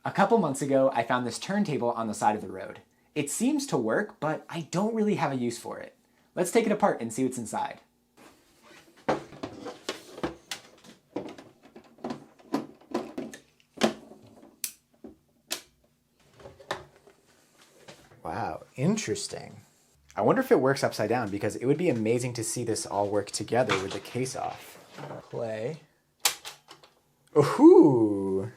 A couple months ago, I found this turntable on the side of the road. It seems to work, but I don't really have a use for it. Let's take it apart and see what's inside. Wow, interesting. I wonder if it works upside down, because it would be amazing to see this all work together with the case off. Play. Ooh,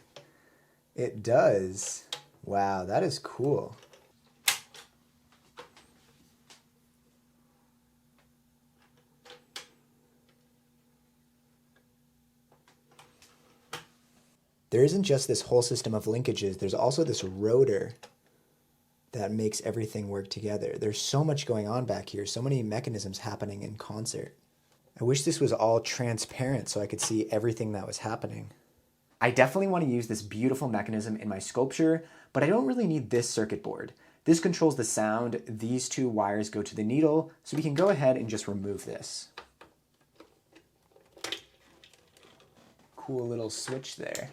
it does. Wow, that is cool. There isn't just this whole system of linkages, there's also this rotor that makes everything work together. There's so much going on back here, so many mechanisms happening in concert. I wish this was all transparent so I could see everything that was happening. I definitely want to use this beautiful mechanism in my sculpture, but I don't really need this circuit board. This controls the sound, these two wires go to the needle, so we can go ahead and just remove this. Cool little switch there.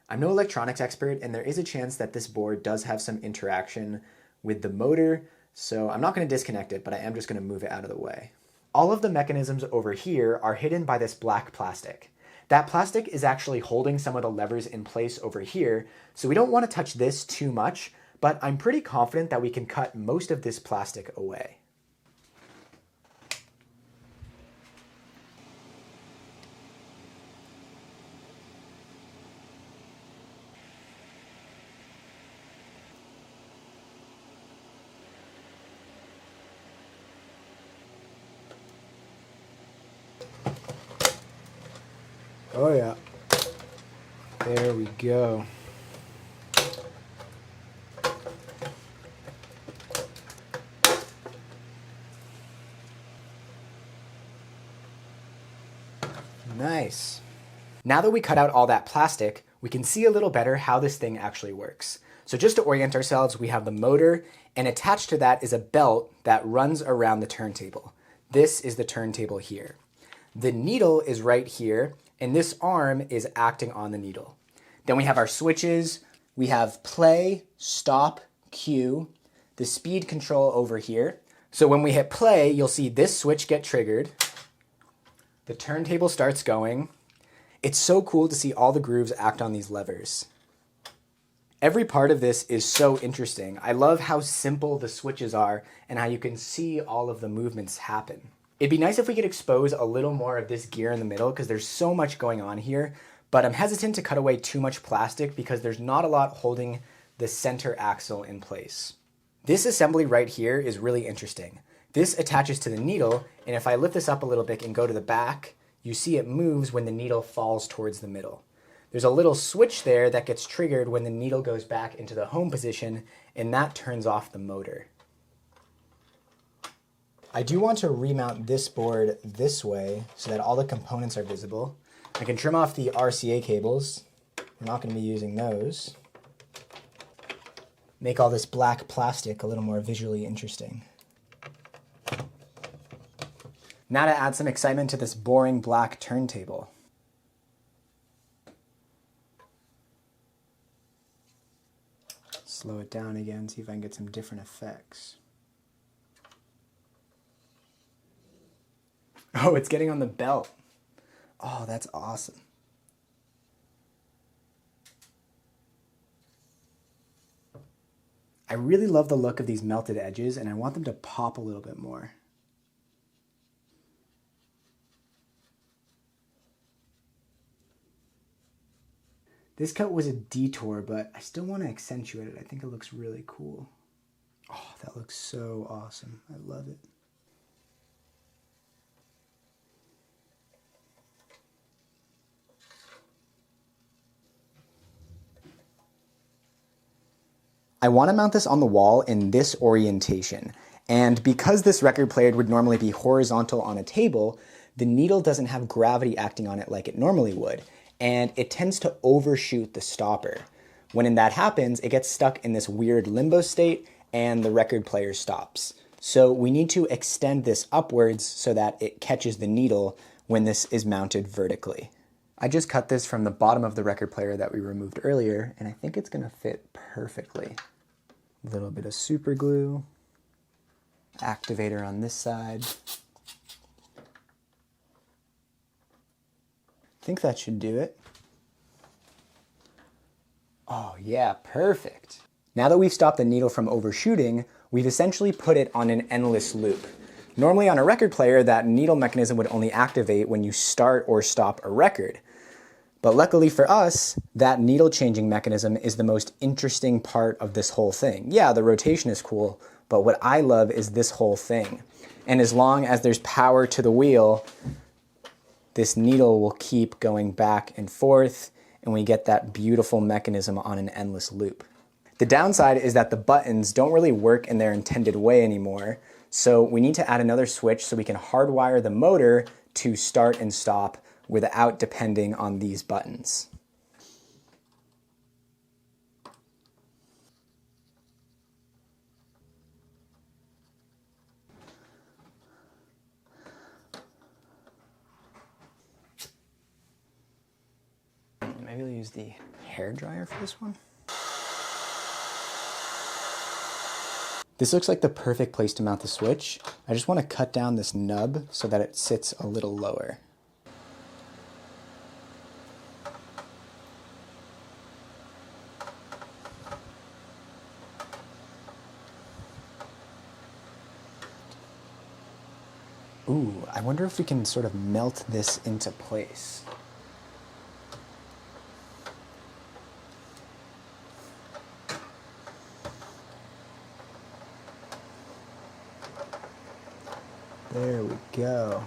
I'm no electronics expert, and there is a chance that this board does have some interaction with the motor, so I'm not going to disconnect it, but I am just going to move it out of the way. All of the mechanisms over here are hidden by this black plastic. That plastic is actually holding some of the levers in place over here, so we don't want to touch this too much, but I'm pretty confident that we can cut most of this plastic away. Oh yeah, there we go. Nice. Now that we cut out all that plastic, we can see a little better how this thing actually works. So just to orient ourselves, we have the motor, and attached to that is a belt that runs around the turntable. This is the turntable here. The needle is right here, and this arm is acting on the needle. Then we have our switches. We have play, stop, cue, the speed control over here. So when we hit play, you'll see this switch get triggered. The turntable starts going. It's so cool to see all the grooves act on these levers. Every part of this is so interesting. I love how simple the switches are and how you can see all of the movements happen. It'd be nice if we could expose a little more of this gear in the middle because there's so much going on here, but I'm hesitant to cut away too much plastic because there's not a lot holding the center axle in place. This assembly right here is really interesting. This attaches to the needle, and if I lift this up a little bit and go to the back, you see it moves when the needle falls towards the middle. There's a little switch there that gets triggered when the needle goes back into the home position, and that turns off the motor. I do want to remount this board this way so that all the components are visible. I can trim off the RCA cables. I'm not going to be using those. Make all this black plastic a little more visually interesting. Now to add some excitement to this boring black turntable. Slow it down again, see if I can get some different effects. Oh, it's getting on the belt. Oh, that's awesome. I really love the look of these melted edges, and I want them to pop a little bit more. This cut was a detour, but I still want to accentuate it. I think it looks really cool. Oh, that looks so awesome. I love it. I want to mount this on the wall in this orientation. And because this record player would normally be horizontal on a table, the needle doesn't have gravity acting on it like it normally would. And it tends to overshoot the stopper. When that happens, it gets stuck in this weird limbo state and the record player stops. So we need to extend this upwards so that it catches the needle when this is mounted vertically. I just cut this from the bottom of the record player that we removed earlier, and I think it's gonna fit perfectly. A little bit of super glue, activator on this side. I think that should do it. Oh yeah, perfect. Now that we've stopped the needle from overshooting, we've essentially put it on an endless loop. Normally on a record player, that needle mechanism would only activate when you start or stop a record. But luckily for us, that needle changing mechanism is the most interesting part of this whole thing. Yeah, the rotation is cool, but what I love is this whole thing. And as long as there's power to the wheel, this needle will keep going back and forth, and we get that beautiful mechanism on an endless loop. The downside is that the buttons don't really work in their intended way anymore, so we need to add another switch so we can hardwire the motor to start and stop without depending on these buttons. Maybe we'll use the hair dryer for this one. This looks like the perfect place to mount the switch. I just want to cut down this nub so that it sits a little lower. Ooh, I wonder if we can sort of melt this into place. There we go.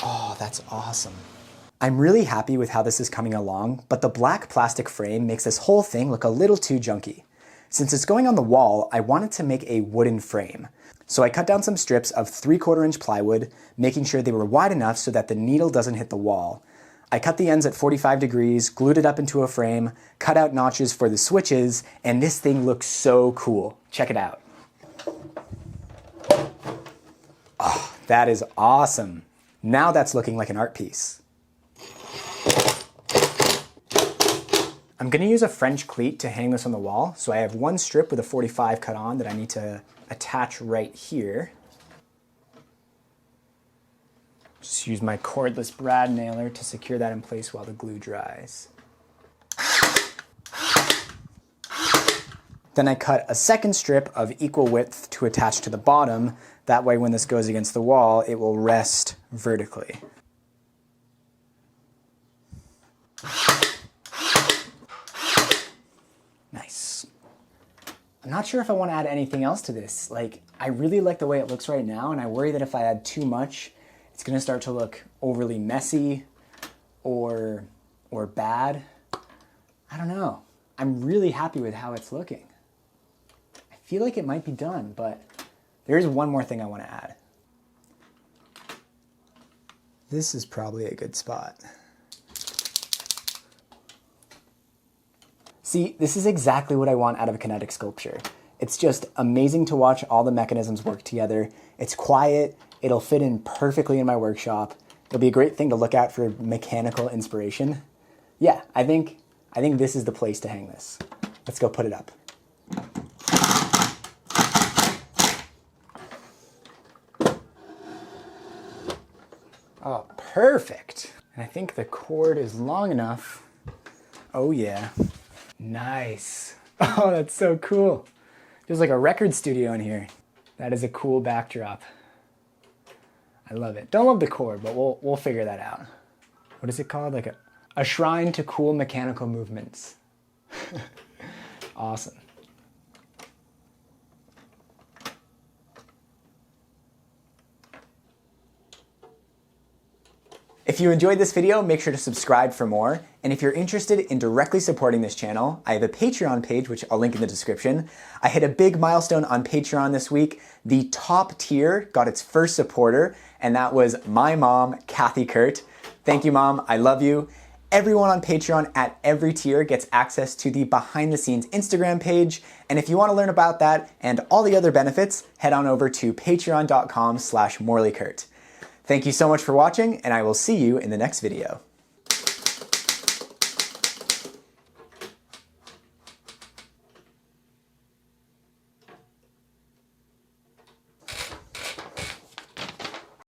Oh, that's awesome. I'm really happy with how this is coming along, but the black plastic frame makes this whole thing look a little too junky. Since it's going on the wall, I wanted to make a wooden frame. So I cut down some strips of 3/4 inch plywood, making sure they were wide enough so that the needle doesn't hit the wall. I cut the ends at 45 degrees, glued it up into a frame, cut out notches for the switches, and this thing looks so cool. Check it out. Oh, that is awesome. Now that's looking like an art piece. I'm gonna use a French cleat to hang this on the wall. So I have one strip with a 45 cut on that I need to attach right here. Just use my cordless brad nailer to secure that in place while the glue dries. Then I cut a second strip of equal width to attach to the bottom. That way when this goes against the wall, it will rest vertically. Nice. I'm not sure if I want to add anything else to this. Like, I really like the way it looks right now, and I worry that if I add too much, it's going to start to look overly messy or bad. I don't know. I'm really happy with how it's looking. I feel like it might be done, but there is one more thing I want to add. This is probably a good spot. See, this is exactly what I want out of a kinetic sculpture. It's just amazing to watch all the mechanisms work together. It's quiet, it'll fit in perfectly in my workshop. It'll be a great thing to look at for mechanical inspiration. Yeah, I think this is the place to hang this. Let's go put it up. Oh, perfect. And I think the cord is long enough. Oh yeah. Nice. Oh, that's so cool. There's like a record studio in here. That is a cool backdrop. I love it. Don't love the cord, but we'll figure that out. What is it called? Like a shrine to cool mechanical movements. Awesome. If you enjoyed this video, make sure to subscribe for more. And if you're interested in directly supporting this channel, I have a Patreon page, which I'll link in the description. I hit a big milestone on Patreon this week. The top tier got its first supporter, and that was my mom, Kathy Kurt. Thank you, Mom. I love you. Everyone on Patreon at every tier gets access to the behind the scenes Instagram page. And if you want to learn about that and all the other benefits, head on over to patreon.com/MorleyKurt. Thank you so much for watching, and I will see you in the next video.